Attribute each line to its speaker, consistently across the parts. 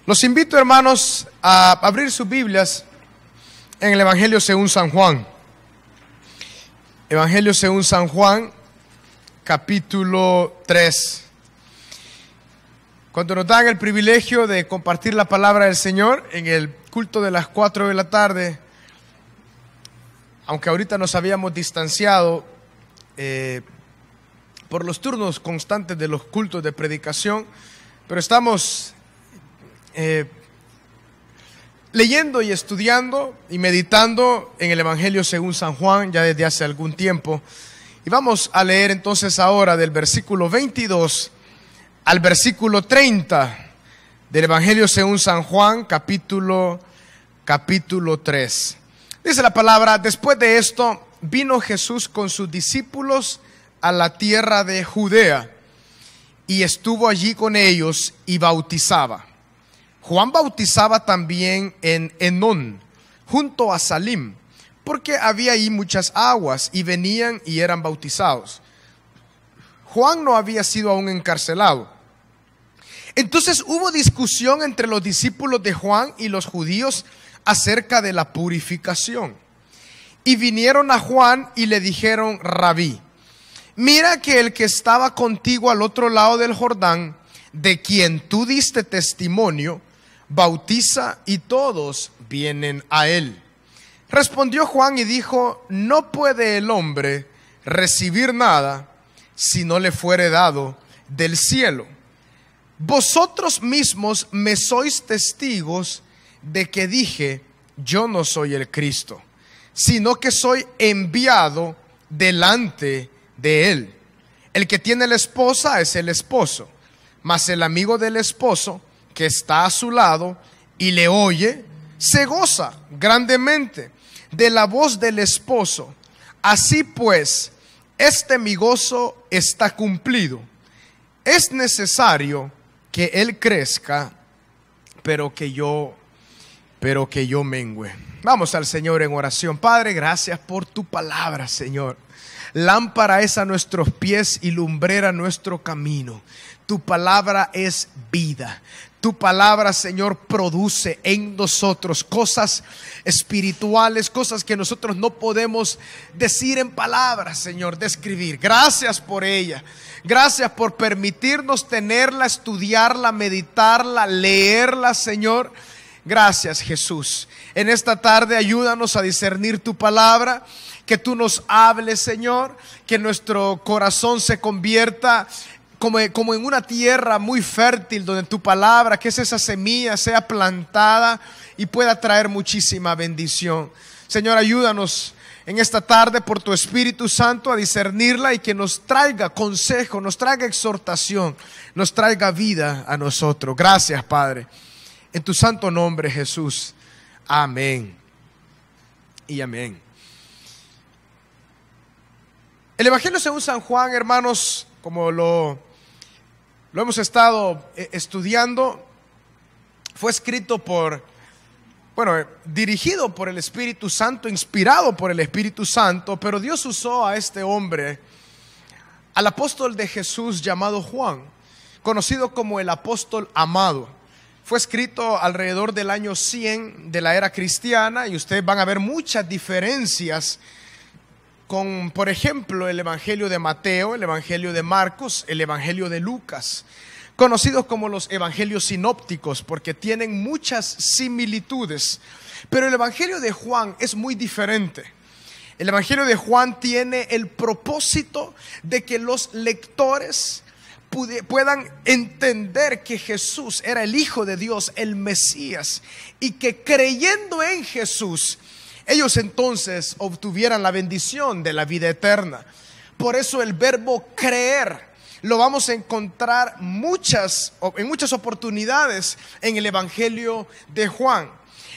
Speaker 1: Los invito, hermanos, a abrir sus Biblias en el Evangelio según San Juan. Evangelio según San Juan, capítulo 3. Cuando nos dan el privilegio de compartir la palabra del Señor en el culto de las 4 de la tarde, aunque ahorita nos habíamos distanciado por los turnos constantes de los cultos de predicación, pero estamos leyendo y estudiando y meditando en el Evangelio según San Juan ya desde hace algún tiempo. Y vamos a leer entonces ahora del versículo 22 al versículo 30 del Evangelio según San Juan, capítulo 3. Dice la palabra: después de esto vino Jesús con sus discípulos a la tierra de Judea y estuvo allí con ellos y bautizaba. Juan bautizaba también en Enón, junto a Salim, porque había ahí muchas aguas, y venían y eran bautizados. Juan no había sido aún encarcelado. Entonces hubo discusión entre los discípulos de Juan y los judíos acerca de la purificación. Y vinieron a Juan y le dijeron: Rabí, mira que el que estaba contigo al otro lado del Jordán, de quien tú diste testimonio, bautiza y todos vienen a él. Respondió Juan y dijo: no puede el hombre recibir nada si no le fuere dado del cielo. Vosotros mismos me sois testigos de que dije: yo no soy el Cristo, sino que soy enviado delante de él. El que tiene la esposa es el esposo, mas el amigo del esposo que está a su lado y le oye, se goza grandemente de la voz del esposo. Así pues, mi gozo está cumplido. Es necesario que él crezca, pero que yo mengüe. Vamos al Señor en oración. Padre, gracias por tu palabra, Señor. Lámpara es a nuestros pies y lumbrera nuestro camino. Tu palabra es vida. Tu palabra, Señor, produce en nosotros cosas espirituales, cosas que nosotros no podemos decir en palabras, Señor, describir. Gracias por ella. Gracias por permitirnos tenerla, estudiarla, meditarla, leerla, Señor. Gracias, Jesús. En esta tarde ayúdanos a discernir tu palabra. Que tú nos hables, Señor. Que nuestro corazón se convierta como en una tierra muy fértil, donde tu palabra, que es esa semilla, sea plantada y pueda traer muchísima bendición. Señor, ayúdanos en esta tarde por tu Espíritu Santo a discernirla y que nos traiga consejo, nos traiga exhortación, nos traiga vida a nosotros. Gracias, Padre. En tu santo nombre, Jesús. Amén y amén. El Evangelio según San Juan, hermanos, como lo hemos estado estudiando, fue escrito dirigido por el Espíritu Santo, inspirado por el Espíritu Santo, pero Dios usó a este hombre, al apóstol de Jesús llamado Juan, conocido como el apóstol amado. Fue escrito alrededor del año 100 de la era cristiana, y ustedes van a ver muchas diferencias con, por ejemplo, el Evangelio de Mateo, el Evangelio de Marcos, el Evangelio de Lucas, conocidos como los Evangelios sinópticos, porque tienen muchas similitudes. Pero el Evangelio de Juan es muy diferente. El Evangelio de Juan tiene el propósito de que los lectores puedan entender que Jesús era el Hijo de Dios, el Mesías, y que creyendo en Jesús, ellos entonces obtuvieran la bendición de la vida eterna. Por eso el verbo creer lo vamos a encontrar en muchas oportunidades en el Evangelio de Juan.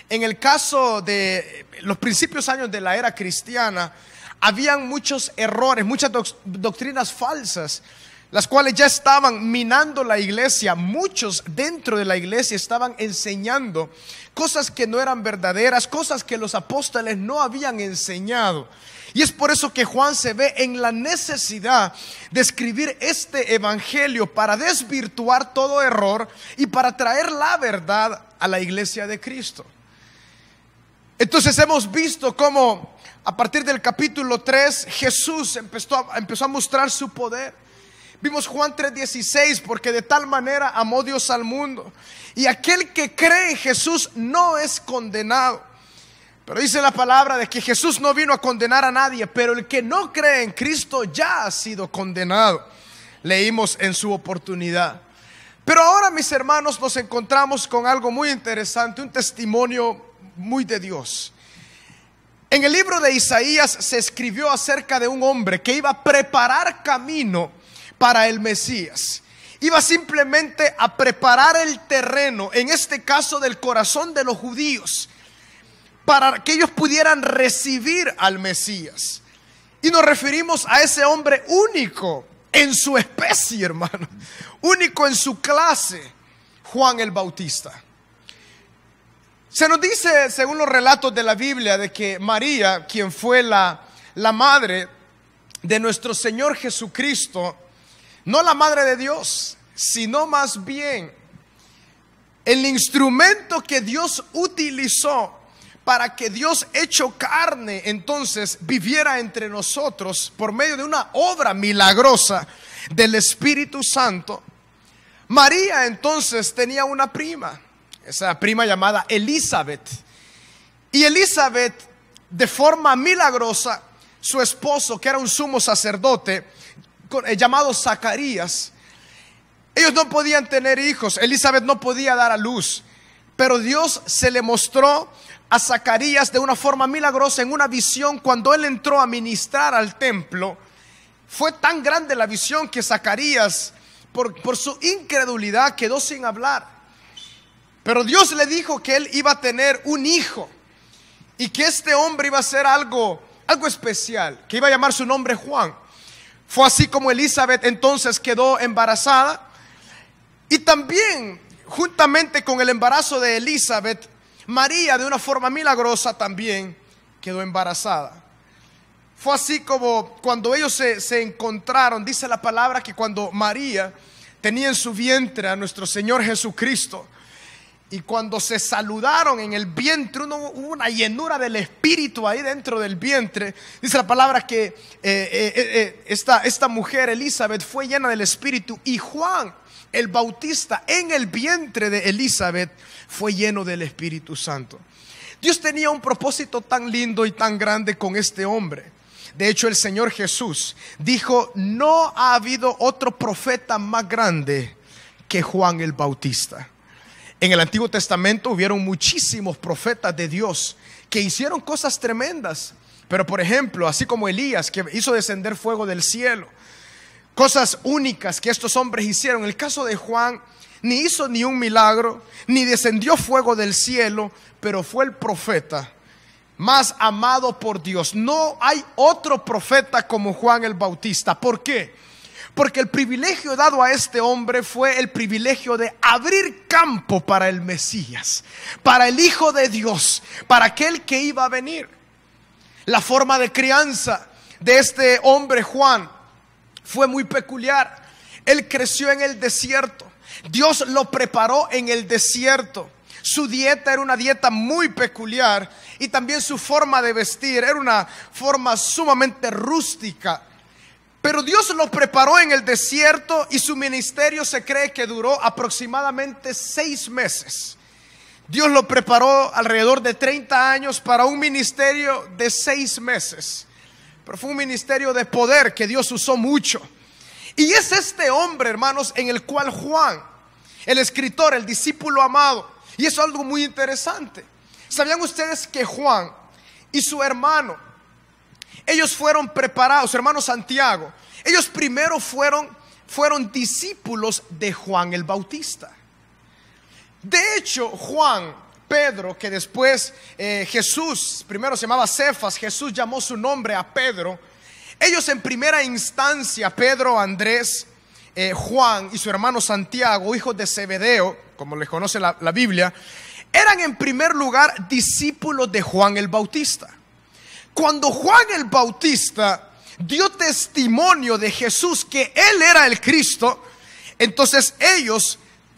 Speaker 1: En el caso de los principios años de la era cristiana, habían muchos errores, muchas doctrinas falsas las cuales ya estaban minando la iglesia. Muchos dentro de la iglesia estaban enseñando cosas que no eran verdaderas, cosas que los apóstoles no habían enseñado. Y es por eso que Juan se ve en la necesidad de escribir este evangelio para desvirtuar todo error y para traer la verdad a la iglesia de Cristo. Entonces hemos visto cómo a partir del capítulo 3 Jesús empezó a mostrar su poder. Vimos Juan 3:16, porque de tal manera amó Dios al mundo, y aquel que cree en Jesús no es condenado. Pero dice la palabra de que Jesús no vino a condenar a nadie, pero el que no cree en Cristo ya ha sido condenado. Leímos en su oportunidad. Pero ahora, mis hermanos, nos encontramos con algo muy interesante, un testimonio muy de Dios. En el libro de Isaías se escribió acerca de un hombre que iba a preparar camino para el Mesías. Iba simplemente a preparar el terreno, en este caso del corazón de los judíos, para que ellos pudieran recibir al Mesías. Y nos referimos a ese hombre único en su especie, hermano, único en su clase, Juan el Bautista. Se nos dice, según los relatos de la Biblia, de que María, quien fue la madre de nuestro Señor Jesucristo, no la madre de Dios, sino más bien el instrumento que Dios utilizó para que Dios hecho carne entonces viviera entre nosotros por medio de una obra milagrosa del Espíritu Santo. María entonces tenía una prima, esa prima llamada Elizabeth. Y Elizabeth, de forma milagrosa, su esposo, que era un sumo sacerdote llamado Zacarías, ellos no podían tener hijos. Elizabeth no podía dar a luz, pero Dios se le mostró a Zacarías de una forma milagrosa en una visión cuando él entró a ministrar al templo. Fue tan grande la visión que Zacarías, por su incredulidad, quedó sin hablar. Pero Dios le dijo que él iba a tener un hijo y que este hombre iba a ser algo especial, que iba a llamar su nombre Juan. Fue así como Elizabeth entonces quedó embarazada. Y también, juntamente con el embarazo de Elizabeth, María, de una forma milagrosa, también quedó embarazada. Fue así como cuando ellos se encontraron, dice la palabra que cuando María tenía en su vientre a nuestro Señor Jesucristo, y cuando se saludaron en el vientre, hubo una llenura del Espíritu ahí dentro del vientre. Dice la palabra que esta mujer, Elizabeth, fue llena del Espíritu, y Juan el Bautista, en el vientre de Elizabeth, fue lleno del Espíritu Santo. Dios tenía un propósito tan lindo y tan grande con este hombre. De hecho, el Señor Jesús dijo: no ha habido otro profeta más grande que Juan el Bautista. En el Antiguo Testamento hubieron muchísimos profetas de Dios que hicieron cosas tremendas. Pero por ejemplo, así como Elías, que hizo descender fuego del cielo, cosas únicas que estos hombres hicieron. En el caso de Juan, ni hizo ni un milagro, ni descendió fuego del cielo, pero fue el profeta más amado por Dios. No hay otro profeta como Juan el Bautista. ¿Por qué? Porque el privilegio dado a este hombre fue el privilegio de abrir campo para el Mesías, para el Hijo de Dios, para aquel que iba a venir. La forma de crianza de este hombre Juan fue muy peculiar. Él creció en el desierto. Dios lo preparó en el desierto. Su dieta era una dieta muy peculiar, y también su forma de vestir era una forma sumamente rústica. Pero Dios lo preparó en el desierto, y su ministerio se cree que duró aproximadamente 6 meses. Dios lo preparó alrededor de 30 años para un ministerio de 6 meses. Pero fue un ministerio de poder que Dios usó mucho. Y es este hombre, hermanos, en el cual Juan, el escritor, el discípulo amado, y eso es algo muy interesante. ¿Sabían ustedes que Juan y su hermano, ellos fueron preparados, su hermano Santiago, ellos primero fueron discípulos de Juan el Bautista? De hecho, Juan, Pedro, que después Jesús, primero se llamaba Cefas, Jesús llamó su nombre a Pedro. Ellos en primera instancia, Pedro, Andrés, Juan y su hermano Santiago, hijos de Zebedeo, como les conoce la Biblia, eran en primer lugar discípulos de Juan el Bautista. Cuando Juan el Bautista dio testimonio de Jesús, que él era el Cristo, entonces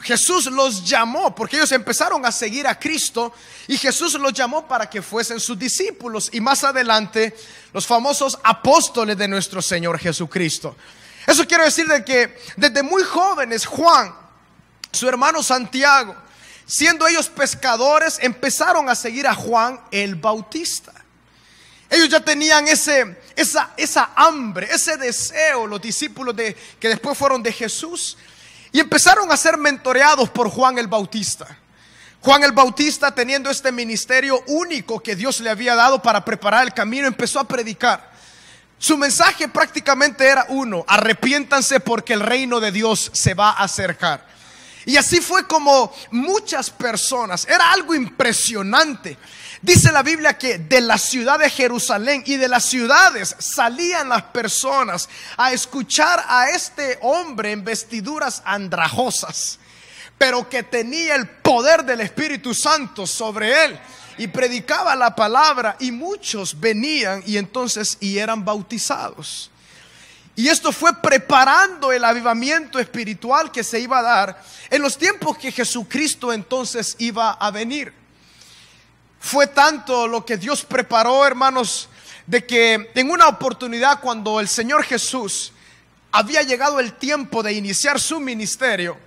Speaker 1: Jesús los llamó, porque ellos empezaron a seguir a Cristo, y Jesús los llamó para que fuesen sus discípulos, y más adelante los famosos apóstoles de nuestro Señor Jesucristo. Eso quiere decir de que desde muy jóvenes Juan, su hermano Santiago, siendo ellos pescadores, empezaron a seguir a Juan el Bautista. Ellos ya tenían esa hambre, ese deseo, los discípulos que después fueron de Jesús, y empezaron a ser mentoreados por Juan el Bautista. Juan el Bautista, teniendo este ministerio único que Dios le había dado para preparar el camino, empezó a predicar. Su mensaje prácticamente era uno: arrepiéntanse porque el reino de Dios se va a acercar. Y así fue como muchas personas, era algo impresionante. Dice la Biblia que de la ciudad de Jerusalén y de las ciudades salían las personas a escuchar a este hombre en vestiduras andrajosas, pero que tenía el poder del Espíritu Santo sobre él, y predicaba la palabra, y muchos venían y eran bautizados. Y esto fue preparando el avivamiento espiritual que se iba a dar en los tiempos que Jesucristo entonces iba a venir. Fue tanto lo que Dios preparó, hermanos, de que en una oportunidad, cuando el Señor Jesús había llegado el tiempo de iniciar su ministerio,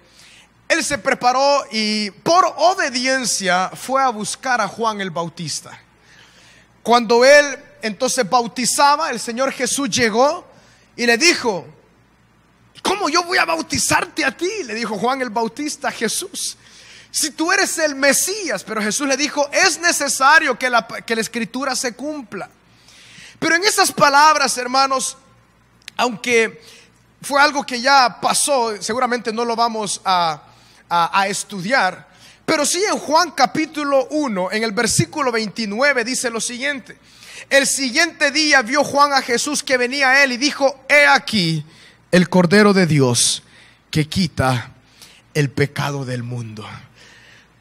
Speaker 1: Él se preparó y por obediencia fue a buscar a Juan el Bautista. Cuando Él entonces bautizaba, el Señor Jesús llegó y le dijo: ¿cómo yo voy a bautizarte a ti?, le dijo Juan el Bautista a Jesús, si tú eres el Mesías. Pero Jesús le dijo: es necesario que la escritura se cumpla. Pero en esas palabras, hermanos, aunque fue algo que ya pasó, seguramente no lo vamos a estudiar, pero sí en Juan capítulo 1, en el versículo 29 dice lo siguiente: el siguiente día vio Juan a Jesús que venía a él y dijo: he aquí el Cordero de Dios que quita el pecado del mundo.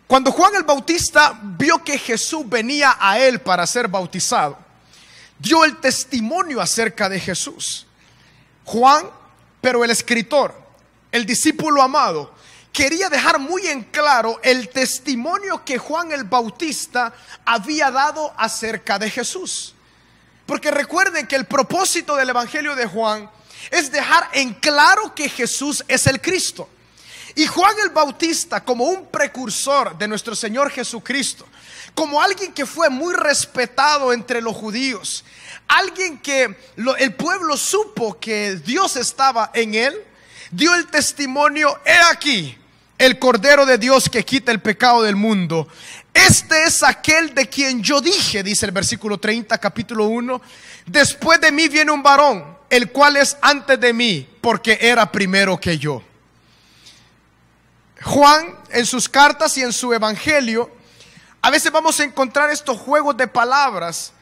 Speaker 1: Cuando Juan el Bautista vio que Jesús venía a él para ser bautizado, dio el testimonio acerca de Jesús. Juan, pero el escritor, el discípulo amado, quería dejar muy en claro el testimonio que Juan el Bautista había dado acerca de Jesús. Porque recuerden que el propósito del Evangelio de Juan es dejar en claro que Jesús es el Cristo. Y Juan el Bautista, como un precursor de nuestro Señor Jesucristo, como alguien que fue muy respetado entre los judíos, alguien que el pueblo supo que Dios estaba en él, dio el testimonio: he aquí el Cordero de Dios que quita el pecado del mundo. Este es aquel de quien yo dije, dice el versículo 30, capítulo 1, después de mí viene un varón, el cual es antes de mí, porque era primero que yo. Juan, en sus cartas y en su evangelio, a veces vamos a encontrar estos juegos de palabras,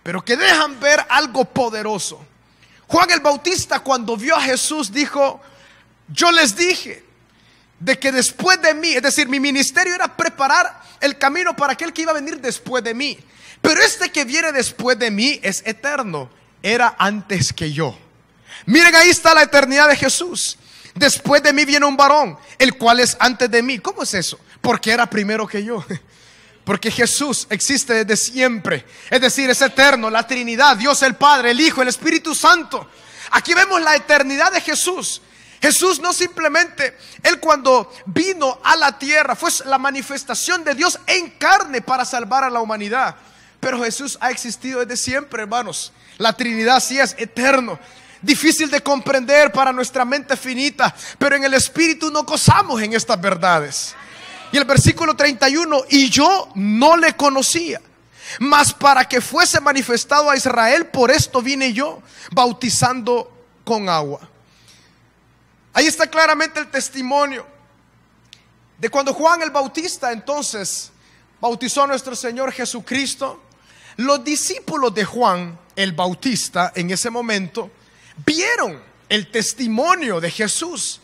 Speaker 1: pero que dejan ver algo poderoso. Juan el Bautista, cuando vio a Jesús, dijo: yo les dije de que después de mí, es decir, mi ministerio era preparar el camino para aquel que iba a venir después de mí, pero este que viene después de mí es eterno, era antes que yo. Miren, ahí está la eternidad de Jesús. Después de mí viene un varón, el cual es antes de mí. ¿Cómo es eso? Porque era primero que yo. Porque Jesús existe desde siempre, es decir, es eterno, la Trinidad, Dios el Padre, el Hijo, el Espíritu Santo. Aquí vemos la eternidad de Jesús. Jesús no simplemente, Él cuando vino a la tierra fue la manifestación de Dios en carne para salvar a la humanidad, pero Jesús ha existido desde siempre, hermanos. La Trinidad sí es eterno, difícil de comprender para nuestra mente finita, pero en el Espíritu no gozamos en estas verdades. Y el versículo 31, y yo no le conocía, mas para que fuese manifestado a Israel, por esto vine yo, bautizando con agua. Ahí está claramente el testimonio de cuando Juan el Bautista entonces bautizó a nuestro Señor Jesucristo. Los discípulos de Juan el Bautista en ese momento vieron el testimonio de Jesús.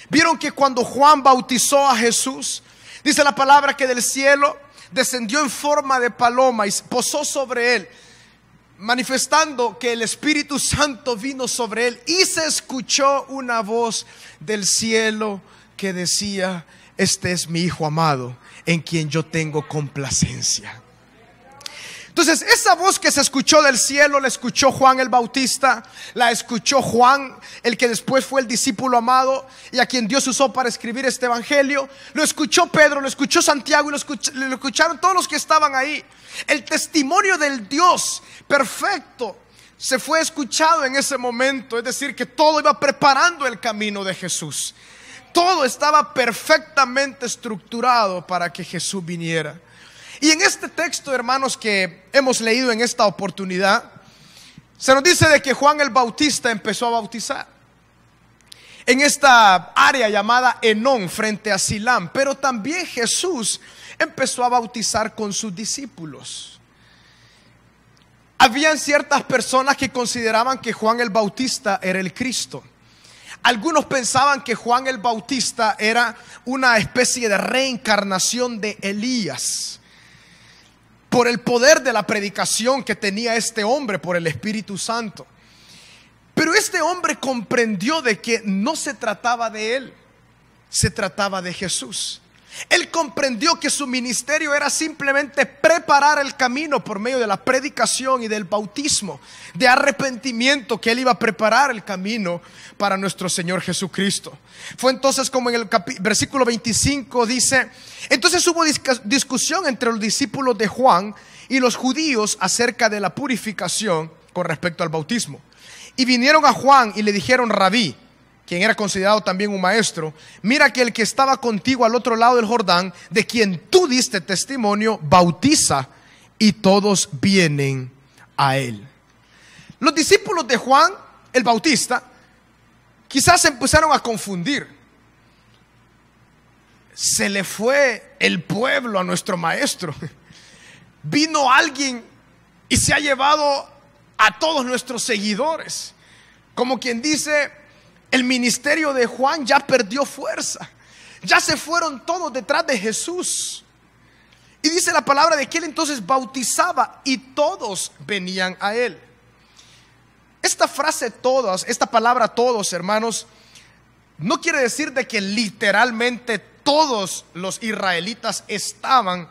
Speaker 1: Vieron que cuando Juan bautizó a Jesús, dice la palabra que del cielo descendió en forma de paloma y posó sobre él, manifestando que el Espíritu Santo vino sobre él, y se escuchó una voz del cielo que decía: este es mi Hijo amado, en quien yo tengo complacencia. Entonces, esa voz que se escuchó del cielo, la escuchó Juan el Bautista, la escuchó Juan, el que después fue el discípulo amado y a quien Dios usó para escribir este evangelio. Lo escuchó Pedro, lo escuchó Santiago y lo escucharon todos los que estaban ahí. El testimonio del Dios perfecto se fue escuchado en ese momento. Es decir, que todo iba preparando el camino de Jesús. Todo estaba perfectamente estructurado para que Jesús viniera. Y en este texto, hermanos, que hemos leído en esta oportunidad, se nos dice de que Juan el Bautista empezó a bautizar en esta área llamada Enón, frente a Silam. Pero también Jesús empezó a bautizar con sus discípulos. Habían ciertas personas que consideraban que Juan el Bautista era el Cristo. Algunos pensaban que Juan el Bautista era una especie de reencarnación de Elías, por el poder de la predicación que tenía este hombre por el Espíritu Santo. Pero este hombre comprendió de que no se trataba de él, se trataba de Jesús. Él comprendió que su ministerio era simplemente preparar el camino por medio de la predicación y del bautismo de arrepentimiento, que él iba a preparar el camino para nuestro Señor Jesucristo. Fue entonces como en el versículo 25 dice: entonces hubo discusión entre los discípulos de Juan y los judíos acerca de la purificación con respecto al bautismo. Y vinieron a Juan y le dijeron: Rabí, quien era considerado también un maestro, mira que el que estaba contigo al otro lado del Jordán, de quien tú diste testimonio, bautiza, y todos vienen a él. Los discípulos de Juan el Bautista quizás se empezaron a confundir. Se le fue el pueblo a nuestro maestro. Vino alguien y se ha llevado a todos nuestros seguidores. Como quien dice, el ministerio de Juan ya perdió fuerza. Ya se fueron todos detrás de Jesús. Y dice la palabra de que él entonces bautizaba y todos venían a él. Esta frase todos, esta palabra todos, hermanos, no quiere decir de que literalmente todos los israelitas estaban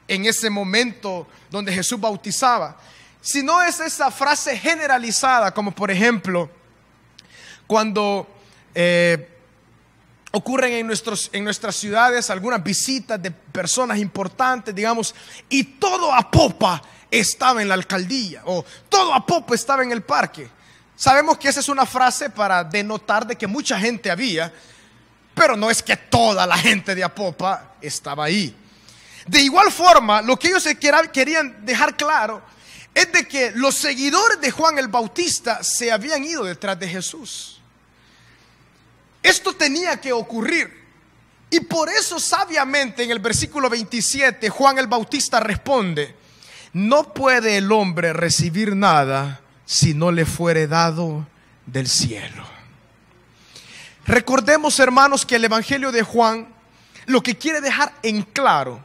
Speaker 1: en ese momento donde Jesús bautizaba, sino es esa frase generalizada, como por ejemplo cuando ocurren en nuestras ciudades algunas visitas de personas importantes, digamos, y todo Apopa estaba en la alcaldía, o todo Apopa estaba en el parque. Sabemos que esa es una frase para denotar de que mucha gente había, pero no es que toda la gente de Apopa estaba ahí. De igual forma, lo que ellos querían dejar claro es de que los seguidores de Juan el Bautista se habían ido detrás de Jesús. Esto tenía que ocurrir. Y por eso sabiamente en el versículo 27 Juan el Bautista responde: no puede el hombre recibir nada si no le fuere dado del cielo. Recordemos, hermanos, que el evangelio de Juan lo que quiere dejar en claro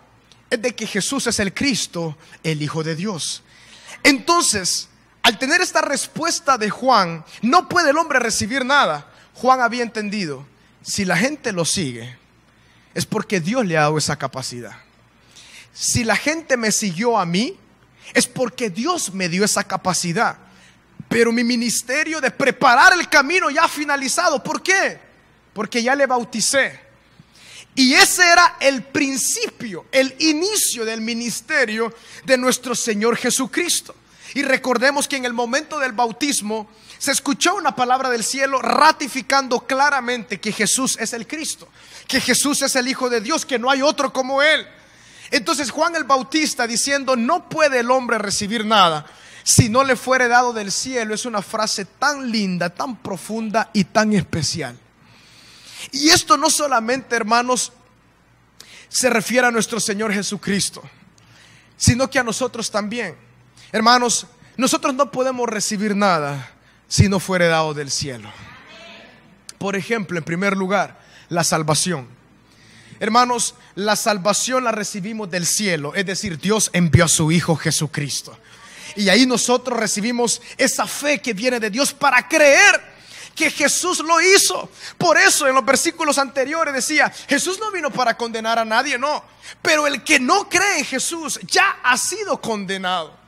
Speaker 1: es de que Jesús es el Cristo, el Hijo de Dios. Entonces, al tener esta respuesta de Juan, no puede el hombre recibir nada, Juan había entendido: si la gente lo sigue, es porque Dios le ha dado esa capacidad. Si la gente me siguió a mí, es porque Dios me dio esa capacidad. Pero mi ministerio de preparar el camino ya ha finalizado. ¿Por qué? Porque ya le bauticé. Y ese era el principio, el inicio del ministerio de nuestro Señor Jesucristo. Y recordemos que en el momento del bautismo se escuchó una palabra del cielo ratificando claramente que Jesús es el Cristo, que Jesús es el Hijo de Dios, que no hay otro como Él. Entonces Juan el Bautista diciendo: no puede el hombre recibir nada si no le fuere dado del cielo, es una frase tan linda, tan profunda y tan especial. Y esto no solamente, hermanos, se refiere a nuestro Señor Jesucristo, sino que a nosotros también. Hermanos, nosotros no podemos recibir nada si no fuere dado del cielo. Por ejemplo, en primer lugar, la salvación. Hermanos, la salvación la recibimos del cielo, es decir, Dios envió a su Hijo Jesucristo. Y ahí nosotros recibimos esa fe que viene de Dios para creer que Jesús lo hizo. Por eso en los versículos anteriores decía, Jesús no vino para condenar a nadie, no. Pero el que no cree en Jesús ya ha sido condenado.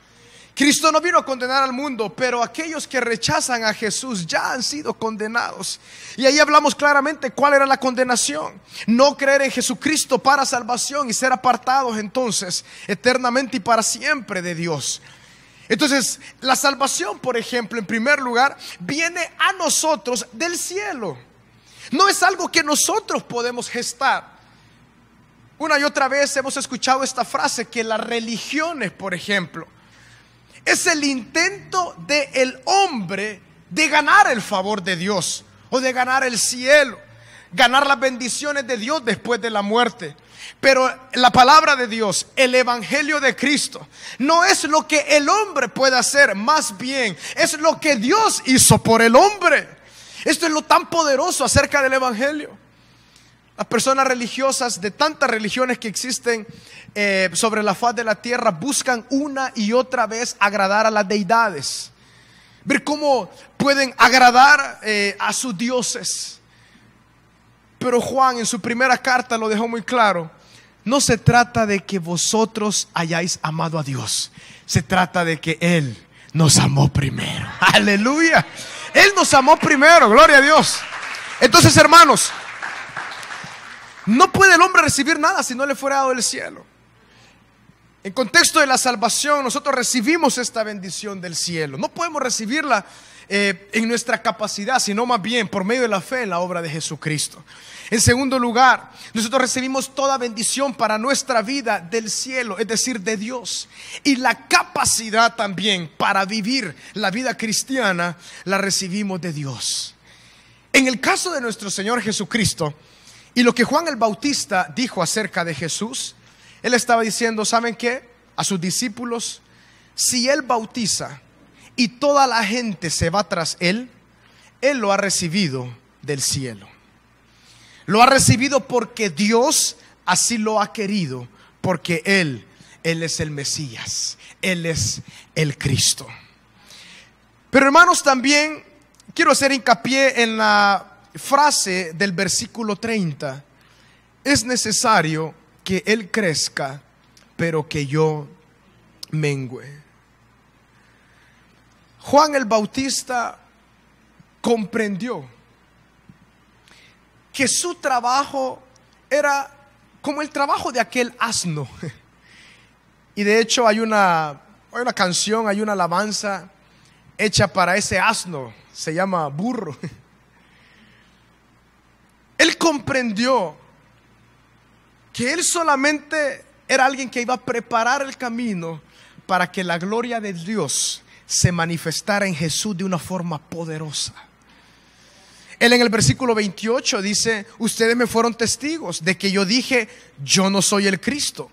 Speaker 1: Cristo no vino a condenar al mundo, pero aquellos que rechazan a Jesús ya han sido condenados. Y ahí hablamos claramente cuál era la condenación: no creer en Jesucristo para salvación y ser apartados entonces eternamente y para siempre de Dios. Entonces, la salvación, por ejemplo, en primer lugar, viene a nosotros del cielo. No es algo que nosotros podemos gestar. Una y otra vez hemos escuchado esta frase, que las religiones, por ejemplo, es el intento del hombre de ganar el favor de Dios o de ganar el cielo, ganar las bendiciones de Dios después de la muerte. Pero la palabra de Dios, el evangelio de Cristo, no es lo que el hombre puede hacer, más bien es lo que Dios hizo por el hombre. Esto es lo tan poderoso acerca del evangelio. Las personas religiosas de tantas religiones que existen sobre la faz de la tierra buscan una y otra vez agradar a las deidades, ver cómo pueden agradar a sus dioses. Pero Juan en su primera carta lo dejó muy claro: no se trata de que vosotros hayáis amado a Dios, se trata de que Él nos amó primero. Aleluya, Él nos amó primero, gloria a Dios. Entonces, hermanos, no puede el hombre recibir nada si no le fuera dado el cielo. En contexto de la salvación, nosotros recibimos esta bendición del cielo. No podemos recibirla en nuestra capacidad, sino más bien por medio de la fe en la obra de Jesucristo. En segundo lugar, nosotros recibimos toda bendición para nuestra vida del cielo, es decir, de Dios. Y la capacidad también para vivir la vida cristiana la recibimos de Dios. En el caso de nuestro Señor Jesucristo, y lo que Juan el Bautista dijo acerca de Jesús, él estaba diciendo, ¿saben qué? A sus discípulos: si Él bautiza y toda la gente se va tras Él, Él lo ha recibido del cielo. Lo ha recibido porque Dios así lo ha querido, porque Él es el Mesías, Él es el Cristo. Pero hermanos, también quiero hacer hincapié en la frase del versículo 30: es necesario que Él crezca, pero que yo mengüe. Juan el Bautista comprendió que su trabajo era como el trabajo de aquel asno. Y de hecho hay una canción, hay una alabanza hecha para ese asno, se llama burro. Él comprendió que él solamente era alguien que iba a preparar el camino para que la gloria de Dios se manifestara en Jesús de una forma poderosa. Él en el versículo 28 dice: ustedes me fueron testigos de que yo dije, yo no soy el Cristo,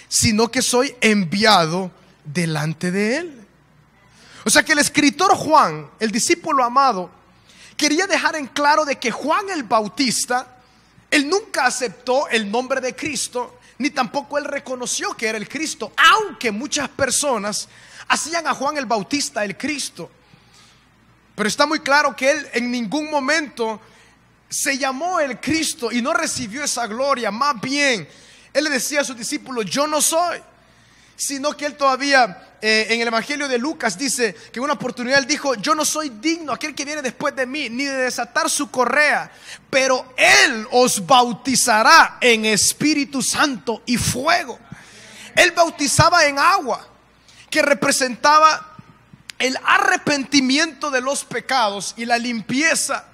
Speaker 1: sino que soy enviado delante de Él. O sea que el escritor Juan, el discípulo amado, quería dejar en claro de que Juan el Bautista, él nunca aceptó el nombre de Cristo, ni tampoco él reconoció que era el Cristo, aunque muchas personas hacían a Juan el Bautista el Cristo. Pero está muy claro que él en ningún momento se llamó el Cristo y no recibió esa gloria. Más bien, él le decía a sus discípulos: yo no soy. Sino que él todavía en el evangelio de Lucas dice que en una oportunidad él dijo: yo no soy digno, aquel que viene después de mí, ni de desatar su correa, pero Él os bautizará en Espíritu Santo y fuego. Él bautizaba en agua, que representaba el arrepentimiento de los pecados y la limpieza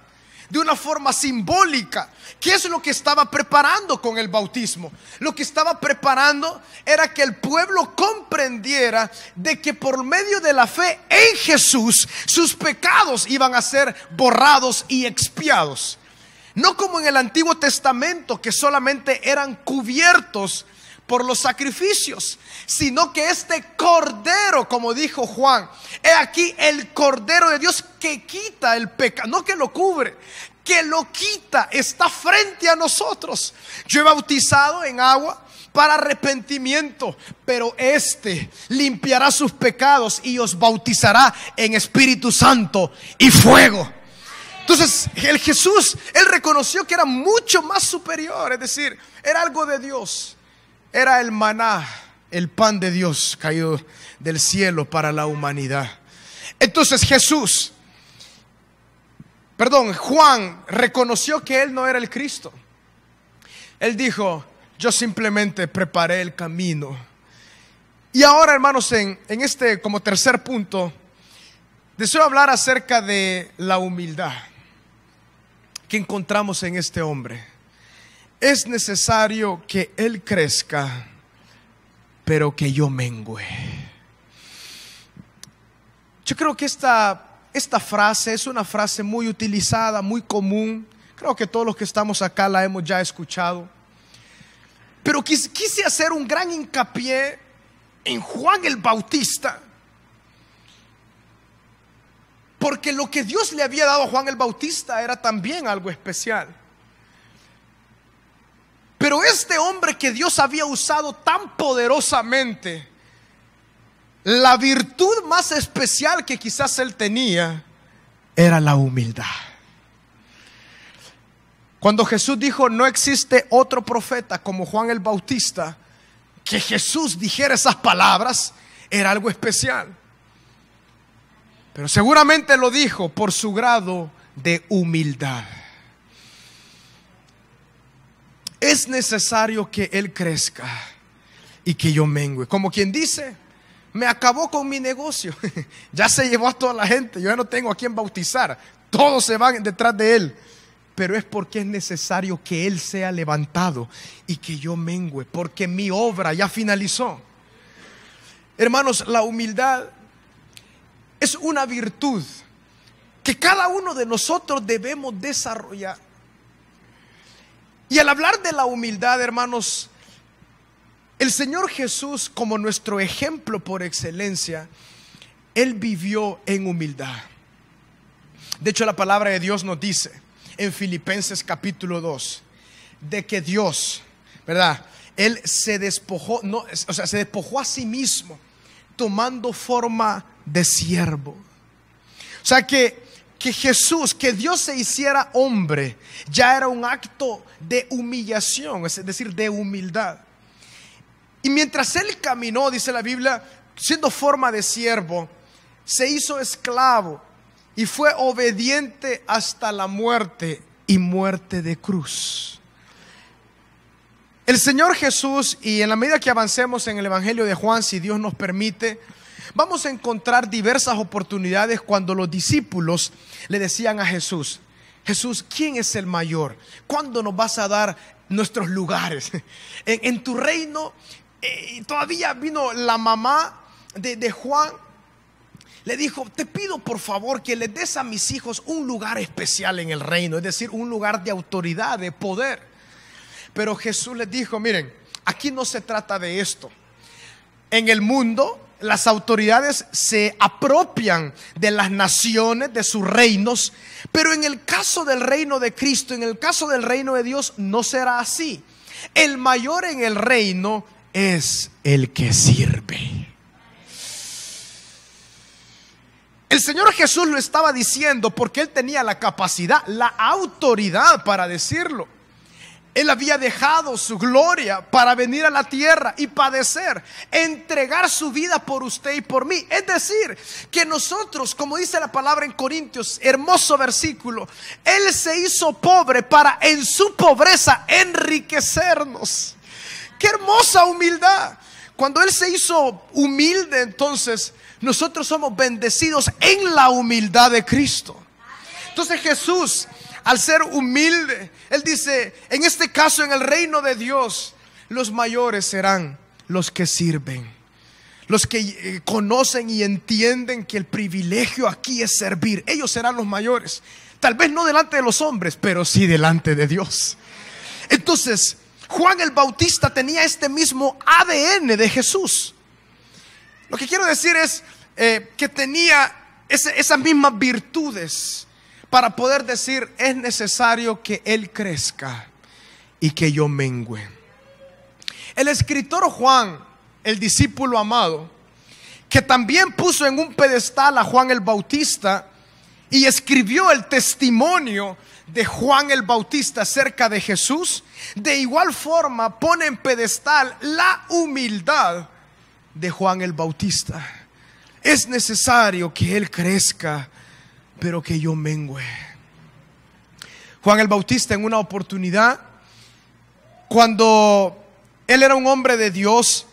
Speaker 1: de una forma simbólica. ¿Qué es lo que estaba preparando con el bautismo? Lo que estaba preparando era que el pueblo comprendiera de que por medio de la fe en Jesús sus pecados iban a ser borrados y expiados. No como en el Antiguo Testamento, que solamente eran cubiertos por los sacrificios, sino que este cordero, como dijo Juan, he aquí el cordero de Dios que quita el pecado, no que lo cubre, que lo quita está frente a nosotros. Yo he bautizado en agua para arrepentimiento, pero este limpiará sus pecados y os bautizará en Espíritu Santo y fuego. Entonces el Jesús, él reconoció que era mucho más superior, es decir, era algo de Dios, era el maná, el pan de Dios caído del cielo para la humanidad. Entonces Juan reconoció que él no era el Cristo. Él dijo: yo simplemente preparé el camino. Y ahora, hermanos, en este como tercer punto, deseo hablar acerca de la humildad que encontramos en este hombre. Es necesario que él crezca, pero que yo mengüe. Yo creo que esta frase es una frase muy utilizada, muy común. Creo que todos los que estamos acá la hemos ya escuchado. Pero quise hacer un gran hincapié en Juan el Bautista, porque lo que Dios le había dado a Juan el Bautista era también algo especial. Pero este hombre que Dios había usado tan poderosamente, la virtud más especial que quizás él tenía era la humildad. Cuando Jesús dijo: no existe otro profeta como Juan el Bautista, que Jesús dijera esas palabras era algo especial. Pero seguramente lo dijo por su grado de humildad. Es necesario que él crezca y que yo mengüe. Como quien dice: me acabó con mi negocio. Ya se llevó a toda la gente. Yo ya no tengo a quien bautizar. Todos se van detrás de él. Pero es porque es necesario que él sea levantado y que yo mengüe, porque mi obra ya finalizó. Hermanos, la humildad es una virtud que cada uno de nosotros debemos desarrollar. Y al hablar de la humildad, hermanos, el Señor Jesús, como nuestro ejemplo por excelencia, Él vivió en humildad. De hecho, la palabra de Dios nos dice en Filipenses capítulo 2 de que Dios, ¿verdad? Él se despojó, se despojó a sí mismo, tomando forma de siervo. O sea que Jesús, que Dios se hiciera hombre, ya era un acto de humillación, es decir, de humildad. Y mientras él caminó, dice la Biblia, siendo forma de siervo, se hizo esclavo y fue obediente hasta la muerte, y muerte de cruz. El Señor Jesús, y en la medida que avancemos en el Evangelio de Juan, si Dios nos permite, vamos a encontrar diversas oportunidades cuando los discípulos le decían a Jesús: Jesús, ¿quién es el mayor? ¿Cuándo nos vas a dar nuestros lugares? En tu reino. Todavía vino la mamá de Juan, le dijo: te pido por favor que le des a mis hijos un lugar especial en el reino, es decir, un lugar de autoridad, de poder. Pero Jesús les dijo: miren, aquí no se trata de esto. En el mundo las autoridades se apropian de las naciones, de sus reinos, pero en el caso del reino de Cristo, en el caso del reino de Dios, no será así. El mayor en el reino es el que sirve. El Señor Jesús lo estaba diciendo porque Él tenía la capacidad, la autoridad para decirlo. Él había dejado su gloria para venir a la tierra y padecer, entregar su vida por usted y por mí. Es decir, que nosotros, como dice la palabra en Corintios, hermoso versículo, Él se hizo pobre para en su pobreza enriquecernos. ¡Qué hermosa humildad! Cuando Él se hizo humilde, entonces nosotros somos bendecidos en la humildad de Cristo. Entonces Jesús, al ser humilde, Él dice: en este caso, en el reino de Dios, los mayores serán los que sirven, los que conocen y entienden que el privilegio aquí es servir. Ellos serán los mayores, tal vez no delante de los hombres, pero sí delante de Dios. Entonces Juan el Bautista tenía este mismo ADN de Jesús. Lo que quiero decir es que tenía esas mismas virtudes. para poder decir: es necesario que Él crezca y que yo mengüe. El escritor Juan, el discípulo amado, que también puso en un pedestal a Juan el Bautista y escribió el testimonio de Juan el Bautista acerca de Jesús, de igual forma pone en pedestal la humildad de Juan el Bautista. Es necesario que Él crezca, pero que yo mengüe. Juan el Bautista, en una oportunidad, cuando él era un hombre de Dios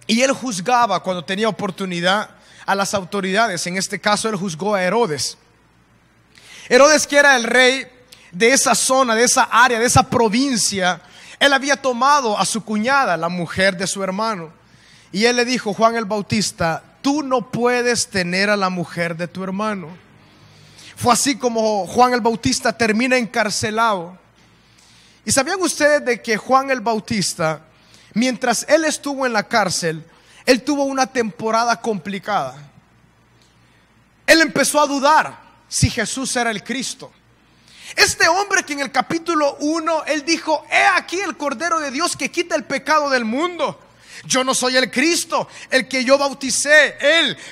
Speaker 1: y él juzgaba, cuando tenía oportunidad, a las autoridades. En este caso él juzgó a Herodes. Herodes, que era el rey de esa zona, de esa área, de esa provincia, él había tomado a su cuñada, la mujer de su hermano, y él le dijo: Juan el Bautista, tú no puedes tener a la mujer de tu hermano. Fue así como Juan el Bautista termina encarcelado. ¿Y sabían ustedes de que Juan el Bautista, mientras él estuvo en la cárcel, él tuvo una temporada complicada? Él empezó a dudar si Jesús era el Cristo. Este hombre que en el capítulo 1 él dijo: he aquí el Cordero de Dios que quita el pecado del mundo. Yo no soy el Cristo, el que yo bauticé.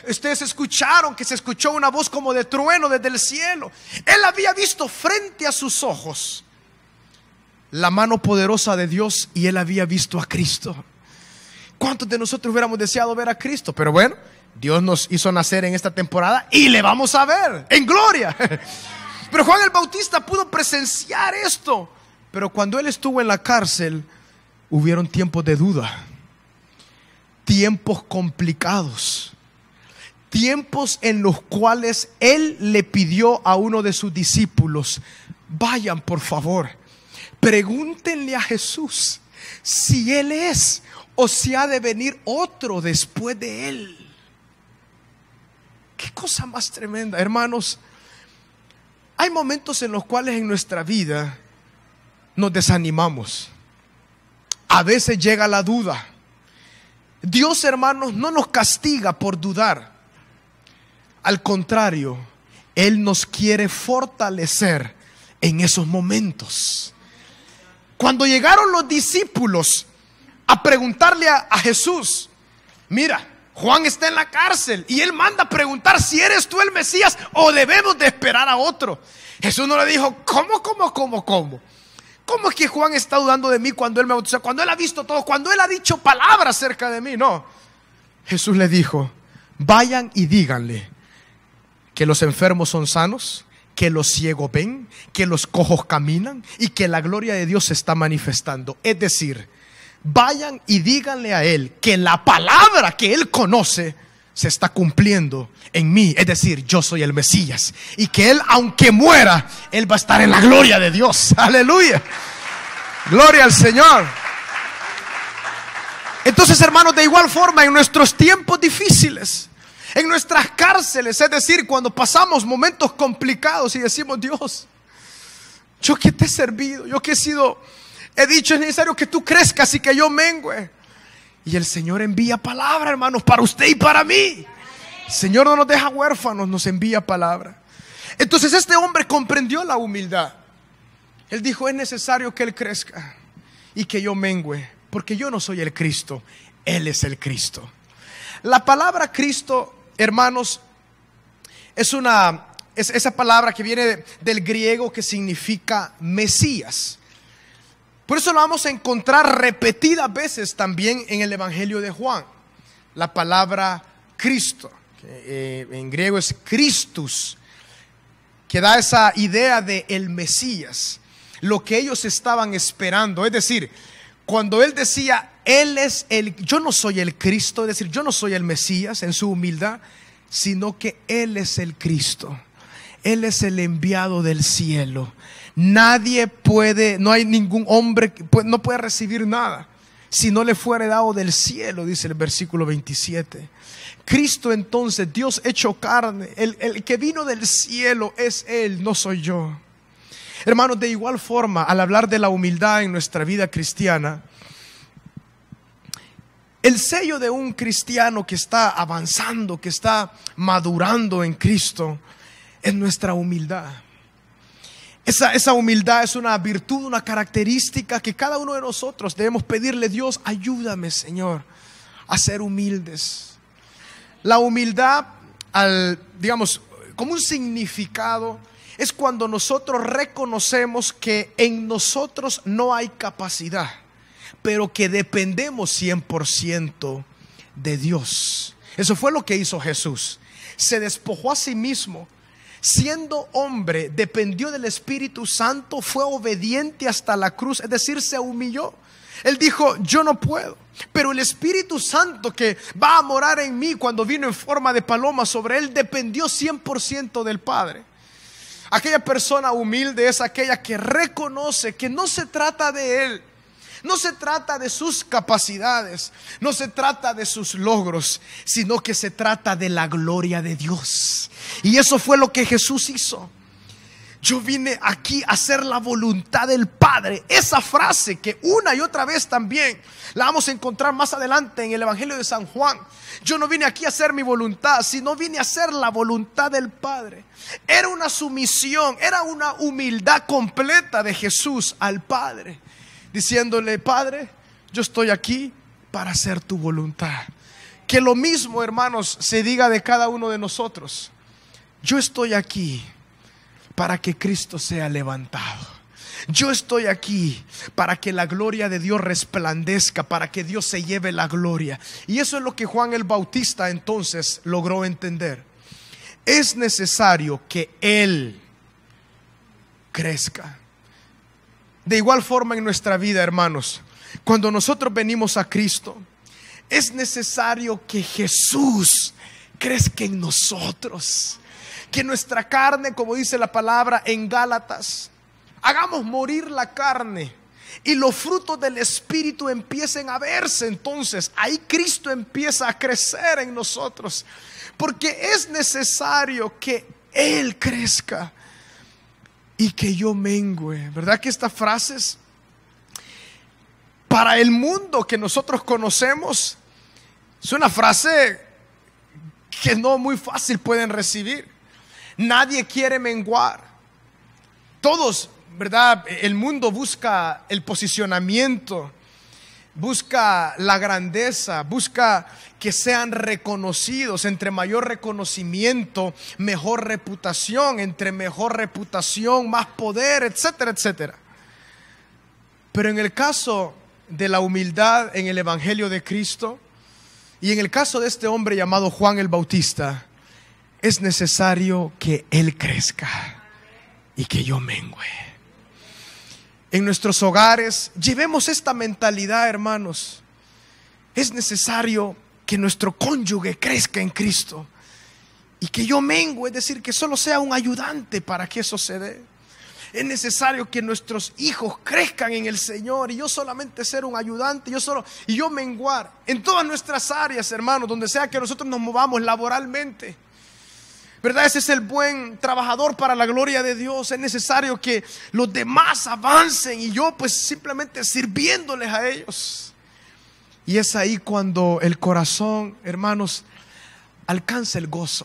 Speaker 1: Ustedes escucharon que se escuchó una voz como de trueno desde el cielo. Él había visto frente a sus ojos la mano poderosa de Dios y él había visto a Cristo. ¿Cuántos de nosotros hubiéramos deseado ver a Cristo? Pero bueno, Dios nos hizo nacer en esta temporada y le vamos a ver en gloria. Pero Juan el Bautista pudo presenciar esto. Pero cuando él estuvo en la cárcel, hubieron tiempos de duda, tiempos complicados, tiempos en los cuales él le pidió a uno de sus discípulos: vayan por favor, pregúntenle a Jesús si Él es o si ha de venir otro después de Él. Qué cosa más tremenda, hermanos. Hay momentos en los cuales en nuestra vida nos desanimamos. A veces llega la duda. Dios, hermanos, no nos castiga por dudar. Al contrario, Él nos quiere fortalecer en esos momentos. Cuando llegaron los discípulos a preguntarle a Jesús: mira, Juan está en la cárcel y él manda a preguntar si eres tú el Mesías o debemos de esperar a otro. Jesús no le dijo: ¿Cómo? ¿Cómo es que Juan está dudando de mí cuando él me bautizó? Cuando él ha visto todo, cuando él ha dicho palabras acerca de mí. No, Jesús le dijo: vayan y díganle que los enfermos son sanos, que los ciegos ven, que los cojos caminan y que la gloria de Dios se está manifestando. Es decir, vayan y díganle a Él que la palabra que Él conoce se está cumpliendo en mí. Es decir, yo soy el Mesías y que Él, aunque muera, Él va a estar en la gloria de Dios. Aleluya, gloria al Señor. Entonces, hermanos, de igual forma, en nuestros tiempos difíciles, en nuestras cárceles, es decir, cuando pasamos momentos complicados y decimos: Dios, yo que te he servido, yo que he dicho, es necesario que tú crezcas y que yo mengüe. Y el Señor envía palabra, hermanos, para usted y para mí. El Señor no nos deja huérfanos, nos envía palabra. Entonces este hombre comprendió la humildad. Él dijo: es necesario que Él crezca y que yo mengüe, porque yo no soy el Cristo, Él es el Cristo. La palabra Cristo, hermanos, es esa palabra que viene del griego que significa Mesías. Por eso lo vamos a encontrar repetidas veces también en el Evangelio de Juan. La palabra Cristo, que en griego es Christus, que da esa idea de el Mesías, lo que ellos estaban esperando. Es decir, cuando él decía: yo no soy el Cristo, es decir, yo no soy el Mesías en su humildad, sino que Él es el Cristo. Él es el enviado del cielo. Nadie puede, no hay ningún hombre que no puede recibir nada si no le fuere dado del cielo, dice el versículo 27. Cristo, entonces, Dios hecho carne, el que vino del cielo es Él, no soy yo. Hermanos, de igual forma, al hablar de la humildad en nuestra vida cristiana, el sello de un cristiano que está avanzando, que está madurando en Cristo, es nuestra humildad. Esa humildad es una virtud, una característica que cada uno de nosotros debemos pedirle: Dios, ayúdame, Señor, a ser humildes. La humildad, digamos, como un significado, es cuando nosotros reconocemos que en nosotros no hay capacidad, pero que dependemos 100% de Dios. Eso fue lo que hizo Jesús. Se despojó a sí mismo. Siendo hombre, dependió del Espíritu Santo, fue obediente hasta la cruz, es decir, se humilló. Él dijo: yo no puedo, pero el Espíritu Santo que va a morar en mí, cuando vino en forma de paloma sobre él, dependió 100% del Padre. Aquella persona humilde es aquella que reconoce que no se trata de él, no se trata de sus capacidades, no se trata de sus logros, sino que se trata de la gloria de Dios. Y eso fue lo que Jesús hizo. Yo vine aquí a hacer la voluntad del Padre. Esa frase que una y otra vez también la vamos a encontrar más adelante en el Evangelio de San Juan. Yo no vine aquí a hacer mi voluntad, sino vine a hacer la voluntad del Padre. Era una sumisión, era una humildad completa de Jesús al Padre, diciéndole: Padre, yo estoy aquí para hacer tu voluntad. Que lo mismo, hermanos, se diga de cada uno de nosotros. Yo estoy aquí para que Cristo sea levantado. Yo estoy aquí para que la gloria de Dios resplandezca, para que Dios se lleve la gloria. Y eso es lo que Juan el Bautista entonces logró entender. Es necesario que Él crezca. De igual forma en nuestra vida, hermanos, cuando nosotros venimos a Cristo, es necesario que Jesús crezca en nosotros. Que nuestra carne, como dice la palabra en Gálatas, hagamos morir la carne y los frutos del Espíritu empiecen a verse. Entonces ahí Cristo empieza a crecer en nosotros, porque es necesario que Él crezca y que yo mengüe. ¿Verdad que estas frases, para el mundo que nosotros conocemos, es una frase que no muy fácil pueden recibir? Nadie quiere menguar. Todos, ¿verdad? El mundo busca el posicionamiento, busca la grandeza, busca que sean reconocidos. Entre mayor reconocimiento, mejor reputación. Entre mejor reputación, más poder, etcétera, etcétera. Pero en el caso de la humildad en el Evangelio de Cristo, y en el caso de este hombre llamado Juan el Bautista, es necesario que Él crezca y que yo mengüe. En nuestros hogares llevemos esta mentalidad, hermanos. Es necesario que nuestro cónyuge crezca en Cristo y que yo mengüe, es decir, que solo sea un ayudante para que eso se dé. Es necesario que nuestros hijos crezcan en el Señor y yo solamente ser un ayudante, y yo menguar en todas nuestras áreas, hermanos, donde sea que nosotros nos movamos laboralmente. ¿Verdad? Ese es el buen trabajador para la gloria de Dios. Es necesario que los demás avancen y yo pues simplemente sirviéndoles a ellos. Y es ahí cuando el corazón, hermanos, alcanza el gozo,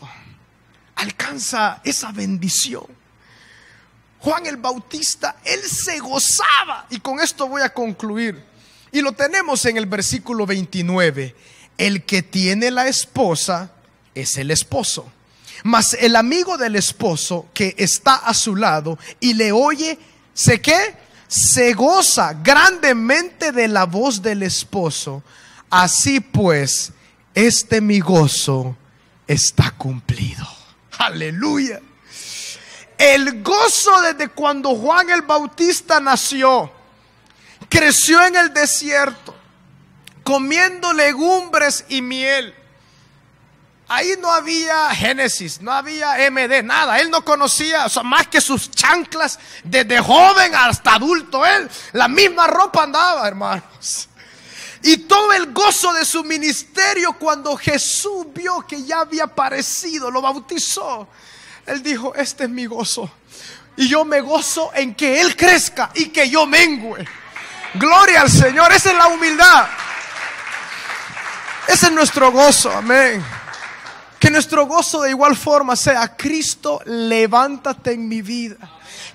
Speaker 1: alcanza esa bendición. Juan el Bautista, él se gozaba, y con esto voy a concluir, y lo tenemos en el versículo 29. El que tiene la esposa es el esposo, mas el amigo del esposo que está a su lado y le oye, se goza grandemente de la voz del esposo. Así pues, mi gozo está cumplido. Aleluya. El gozo desde cuando Juan el Bautista nació, creció en el desierto, comiendo legumbres y miel. Ahí no había Génesis, no había MD, nada. Él no conocía, más que sus chanclas desde joven hasta adulto. Él, la misma ropa andaba, hermanos. Y todo el gozo de su ministerio, cuando Jesús vio que ya había aparecido, lo bautizó. Él dijo: este es mi gozo. Y yo me gozo en que Él crezca y que yo mengüe. Gloria al Señor. Esa es la humildad. Ese es nuestro gozo, amén. Que nuestro gozo de igual forma sea: Cristo, levántate en mi vida.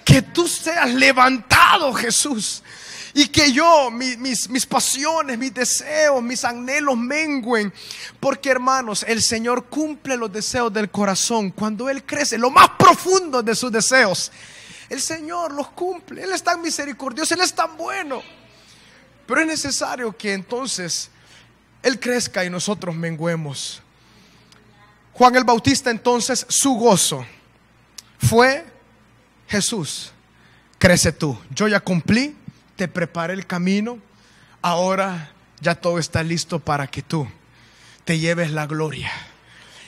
Speaker 1: Que tú seas levantado, Jesús. Y que yo, mis pasiones, mis deseos, mis anhelos mengüen. Porque, hermanos, el Señor cumple los deseos del corazón. Cuando Él crece, lo más profundo de sus deseos, el Señor los cumple. Él es tan misericordioso, Él es tan bueno. Pero es necesario que entonces Él crezca y nosotros menguemos. Juan el Bautista, entonces, su gozo fue: Jesús, crece tú. Yo ya cumplí, te preparé el camino. Ahora ya todo está listo para que tú te lleves la gloria.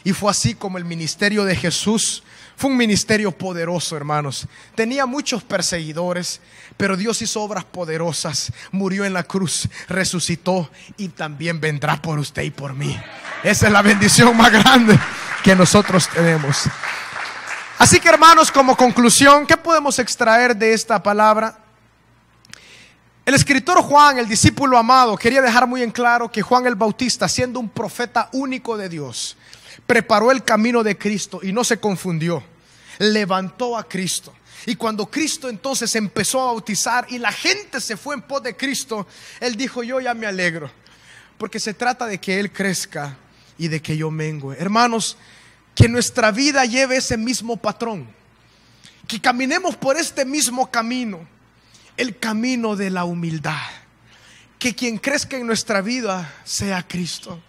Speaker 1: Y fue así como el ministerio de Jesús fue un ministerio poderoso, hermanos. Tenía muchos perseguidores, pero Dios hizo obras poderosas. Murió en la cruz, resucitó y también vendrá por usted y por mí. Esa es la bendición más grande que nosotros tenemos. Así que, hermanos, como conclusión, ¿qué podemos extraer de esta palabra? El escritor Juan, el discípulo amado, quería dejar muy en claro que Juan el Bautista, siendo un profeta único de Dios, preparó el camino de Cristo y no se confundió. Levantó a Cristo. Y cuando Cristo entonces empezó a bautizar y la gente se fue en pos de Cristo, Él dijo: yo ya me alegro, porque se trata de que Él crezca y de que yo mengue. Hermanos, que nuestra vida lleve ese mismo patrón, que caminemos por este mismo camino, el camino de la humildad. Que quien crezca en nuestra vida sea Cristo.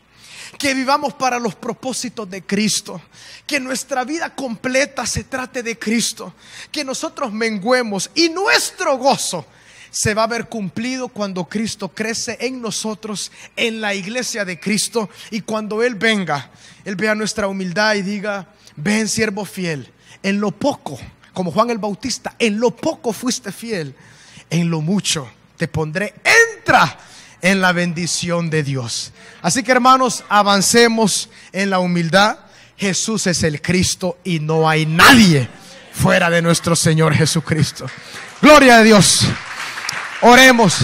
Speaker 1: Que vivamos para los propósitos de Cristo. Que nuestra vida completa se trate de Cristo. Que nosotros menguemos y nuestro gozo se va a ver cumplido cuando Cristo crece en nosotros, en la iglesia de Cristo. Y cuando Él venga, Él vea nuestra humildad y diga: ven, siervo fiel, en lo poco, como Juan el Bautista, en lo poco fuiste fiel, en lo mucho te pondré. Entra en la bendición de Dios. Así que, hermanos, avancemos en la humildad. Jesús es el Cristo y no hay nadie fuera de nuestro Señor Jesucristo. Gloria a Dios. Oremos.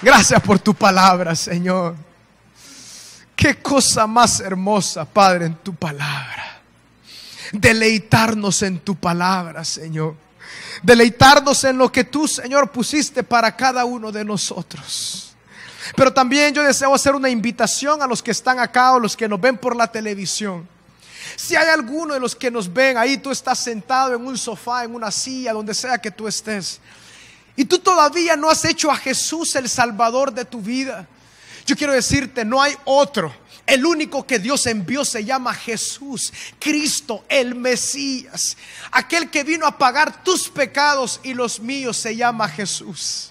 Speaker 1: Gracias por tu palabra, Señor. Qué cosa más hermosa, Padre, en tu palabra. Deleitarnos en tu palabra, Señor. Deleitarnos en lo que tú, Señor, pusiste para cada uno de nosotros. Pero también yo deseo hacer una invitación a los que están acá o los que nos ven por la televisión. Si hay alguno de los que nos ven, ahí tú estás sentado en un sofá, en una silla, donde sea que tú estés, y tú todavía no has hecho a Jesús el Salvador de tu vida, yo quiero decirte: no hay otro. El único que Dios envió se llama Jesús, Cristo, el Mesías. Aquel que vino a pagar tus pecados y los míos se llama Jesús.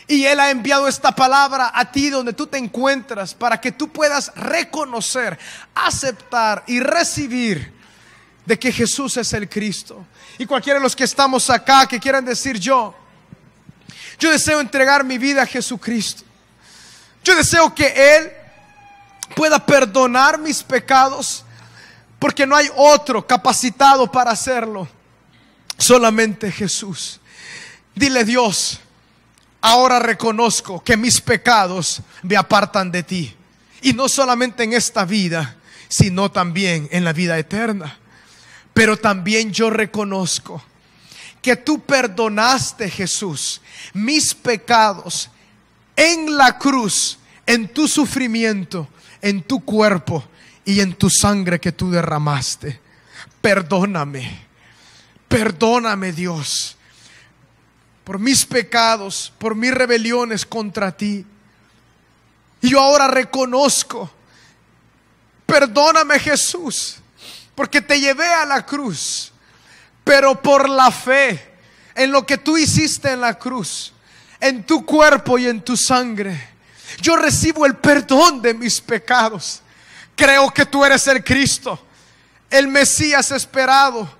Speaker 1: Y Él ha enviado esta palabra a ti donde tú te encuentras, para que tú puedas reconocer, aceptar y recibir de que Jesús es el Cristo. Y cualquiera de los que estamos acá que quieran decir: yo deseo entregar mi vida a Jesucristo. Yo deseo que Él pueda perdonar mis pecados, porque no hay otro capacitado para hacerlo, solamente Jesús. Dile: Dios, ahora reconozco que mis pecados me apartan de ti, y no solamente en esta vida, sino también en la vida eterna. Pero también yo reconozco que tú perdonaste, Jesús, mis pecados en la cruz, en tu sufrimiento, en tu cuerpo y en tu sangre que tú derramaste. Perdóname, perdóname, Dios, por mis pecados, por mis rebeliones contra ti. Y yo ahora reconozco. Perdóname, Jesús, porque te llevé a la cruz, pero por la fe en lo que tú hiciste en la cruz, en tu cuerpo y en tu sangre, yo recibo el perdón de mis pecados. Creo que tú eres el Cristo, el Mesías esperado,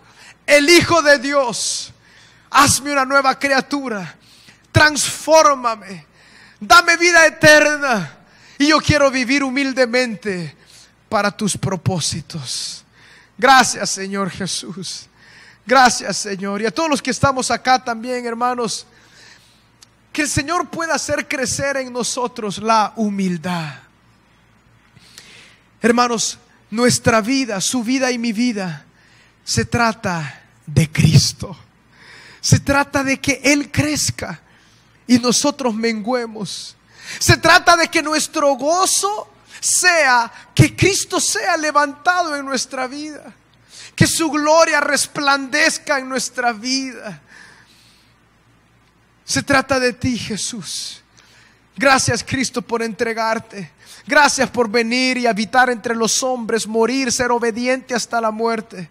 Speaker 1: el Hijo de Dios. Hazme una nueva criatura, transfórmame, dame vida eterna, y yo quiero vivir humildemente para tus propósitos. Gracias, Señor Jesús. Gracias, Señor. Y a todos los que estamos acá también, hermanos, que el Señor pueda hacer crecer en nosotros la humildad. Hermanos, nuestra vida, su vida y mi vida, se trata de Cristo. Se trata de que Él crezca y nosotros menguemos. Se trata de que nuestro gozo sea que Cristo sea levantado en nuestra vida, que su gloria resplandezca en nuestra vida. Se trata de ti, Jesús. Gracias, Cristo, por entregarte. Gracias por venir y habitar entre los hombres, morir, ser obediente hasta la muerte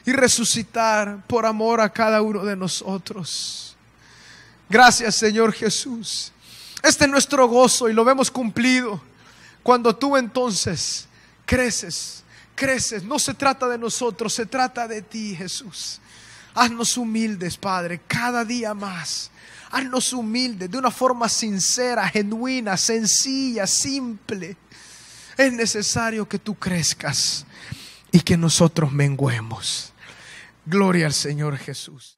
Speaker 1: y resucitar por amor a cada uno de nosotros. Gracias, Señor Jesús. Este es nuestro gozo y lo vemos cumplido cuando tú entonces creces. No se trata de nosotros, se trata de ti, Jesús. Haznos humildes, Padre, cada día más. Haznos humildes de una forma sincera, genuina, sencilla, simple. Es necesario que tú crezcas y que nosotros menguemos. Gloria al Señor Jesús.